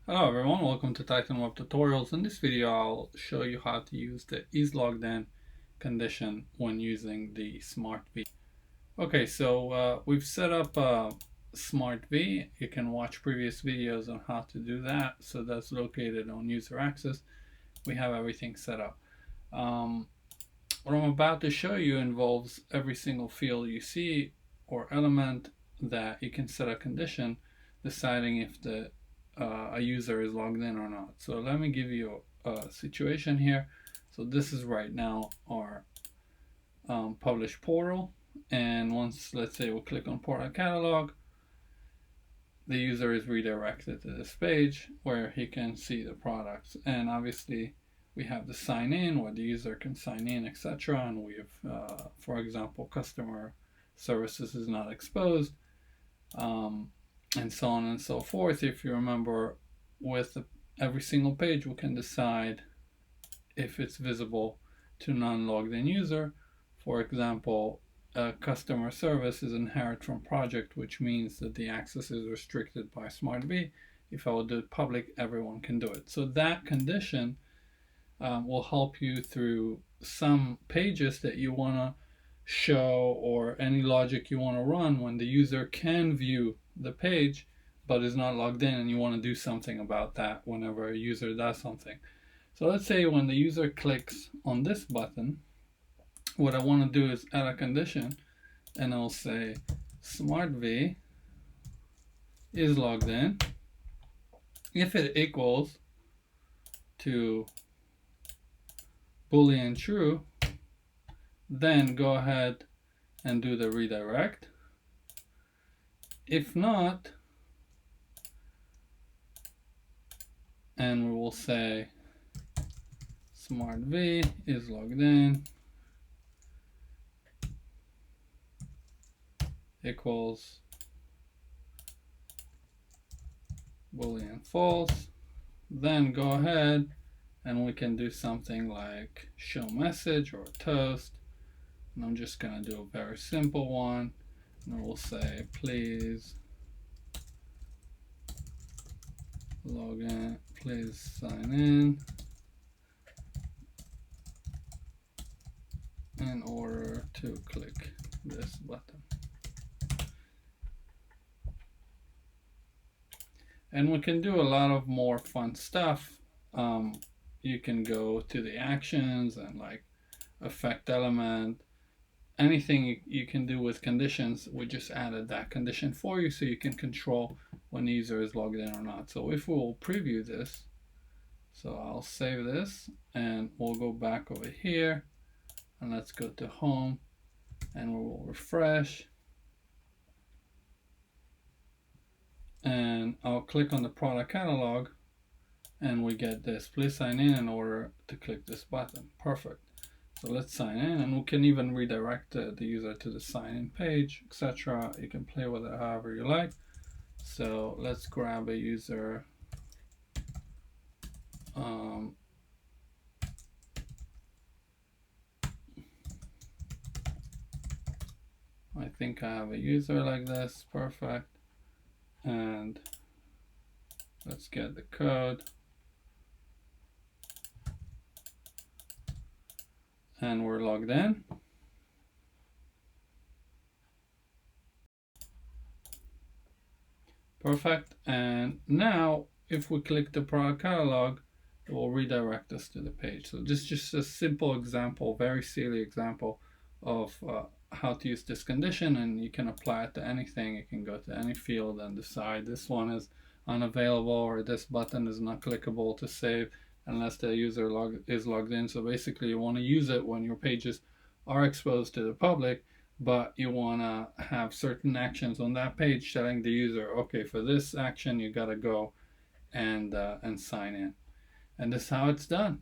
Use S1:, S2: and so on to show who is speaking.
S1: Hello everyone, welcome to Titan Web Tutorials. In this video I'll show you how to use the IsLoggedIn condition when using the SmartV. Okay, so we've set up SmartV. You can watch previous videos on how to do that. So that's located on user access. We have everything set up. What I'm about to show you involves every single field you see or element that you can set a condition deciding if a user is logged in or not. So let me give you a situation here. So this is right now our publish portal, and once, let's say, we click on product catalog, the user is redirected to this page where he can see the products. And obviously we have the sign in where the user can sign in, etc. And we have, for example, customer services is not exposed, and so on and so forth. If you remember, with every single page we can decide if it's visible to non-logged in user. For example, customer service is inherent from project, which means that the access is restricted by SmartV. If I will do it public, everyone can do it. So that condition will help you through some pages that you want to show, or any logic you want to run when the user can view the page but is not logged in, and you want to do something about that whenever a user does something. So let's say when the user clicks on this button, what I want to do is add a condition, and I'll say SmartV is logged in if it equals to Boolean true, then go ahead and do the redirect. If not, and we will say SmartV is logged in equals Boolean false, then go ahead and we can do something like show message or toast. And I'm just going to do a very simple one, and we'll say please log in, please sign in order to click this button. And we can do a lot of more fun stuff. You can go to the actions and like effect element, anything you can do with conditions. We just added that condition for you so you can control when the user is logged in or not. So if we will preview this, so I'll save this and we'll go back over here, and let's go to home, and we will refresh, and I'll click on the product catalog, and we get this, please sign in order to click this button. Perfect. So let's sign in, and we can even redirect the user to the sign in page, etc. You can play with it however you like. So let's grab a user. I think I have a user like this. Perfect. And let's get the code. And we're logged in. Perfect. And now if we click the product catalog, it will redirect us to the page. So this is just a simple example, very silly example of how to use this condition, and you can apply it to anything. You can go to any field and decide this one is unavailable, or this button is not clickable to save unless the user is logged in. So basically you want to use it when your pages are exposed to the public, but you want to have certain actions on that page telling the user, okay, for this action you got to go and sign in. And this is how it's done.